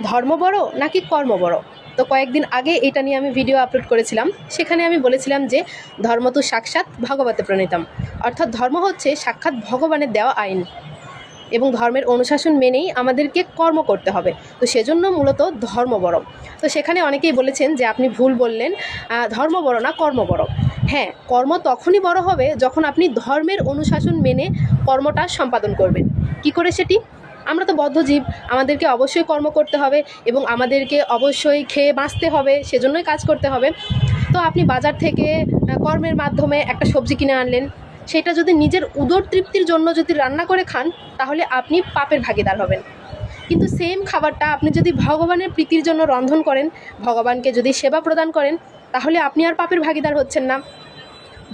ধর্ম বড় নাকি কর্ম বড়? তো কয়েকদিন আগে এটা নিয়ে আমি ভিডিও আপলোড করেছিলাম। সেখানে আমি বলেছিলাম যে ধর্ম তো সাক্ষাৎ ভগবতে প্রণীতম, অর্থাৎ ধর্ম হচ্ছে সাক্ষাৎ ভগবানের দেওয়া আইন এবং ধর্মের অনুশাসন মেনেই আমাদেরকে কর্ম করতে হবে। তো সেজন্য মূলত ধর্ম বড়। তো সেখানে অনেকেই বলেছেন যে আপনি ভুল বললেন, ধর্ম বড় না কর্ম বড়। হ্যাঁ, কর্ম তখনই বড় হবে যখন আপনি ধর্মের অনুশাসন মেনে কর্মটা সম্পাদন করবেন। কি করে সেটি? আমরা তো বদ্ধজীব, আমাদেরকে অবশ্যই কর্ম করতে হবে এবং আমাদেরকে অবশ্যই খেয়ে বাঁচতে হবে, সেজন্যই কাজ করতে হবে। তো আপনি বাজার থেকে কর্মের মাধ্যমে একটা সবজি কিনে আনলেন, সেটা যদি নিজের উদর তৃপ্তির জন্য যদি রান্না করে খান, তাহলে আপনি পাপের ভাগীদার হবেন। কিন্তু সেম খাবারটা আপনি যদি ভগবানের প্রীতির জন্য রন্ধন করেন, ভগবানকে যদি সেবা প্রদান করেন, তাহলে আপনি আর পাপের ভাগীদার হচ্ছেন না।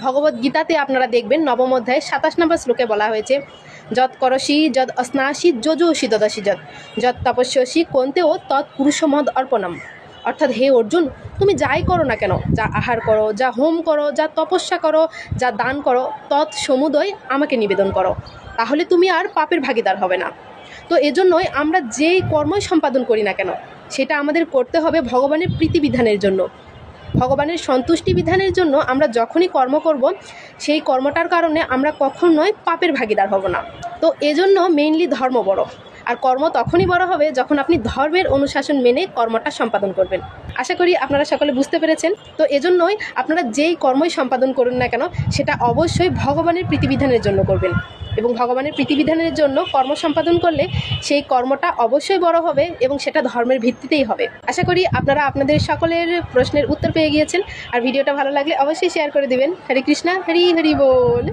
ভগবদ্গীতাতে আপনারা দেখবেন ৯ম অধ্যায় ২৭ নম্বর শ্লোকে বলা হয়েছে, যৎ করসি যদ অস্নাসি যজসি দদাসি যৎ তপস্যসি কন্তেও তৎপুরুষমদ অর্পণম। অর্থাৎ হে অর্জুন, তুমি যাই করো না কেন, যা আহার করো, যা হোম করো, যা তপস্যা করো, যা দান করো, তৎ সমুদয় আমাকে নিবেদন করো, তাহলে তুমি আর পাপের ভাগীদার হবে না। তো এজন্যই আমরা যেই কর্মই সম্পাদন করি না কেন, সেটা আমাদের করতে হবে ভগবানের প্রীতিবিধানের জন্য, ভগবানের সন্তুষ্টি বিধানের জন্য। আমরা যখনই কর্ম করব, সেই কর্মটার কারণে আমরা কখনোই পাপের ভাগীদার হব না। তো এজন্য মেইনলি ধর্ম বড়, আর কর্ম তখনই বড় হবে যখন আপনি ধর্মের অনুশাসন মেনে কর্মটা সম্পাদন করবেন। আশা করি আপনারা সকলে বুঝতে পেরেছেন। তো এজন্যই আপনারা যেই কর্মই সম্পাদন করুন না কেন, সেটা অবশ্যই ভগবানের প্রীতিবিধানের জন্য করবেন, এবং ভগবানের প্রীতিবিধানের জন্য কর্ম সম্পাদন করলে সেই কর্মটা অবশ্যই বড় হবে এবং সেটা ধর্মের ভিত্তিতেই হবে। আশা করি আপনারা আপনাদের সকলের প্রশ্নের উত্তর পেয়ে গিয়েছেন। আর ভিডিওটা ভালো লাগলে অবশ্যই শেয়ার করে দেবেন। হরে কৃষ্ণা, হরি হরি বল।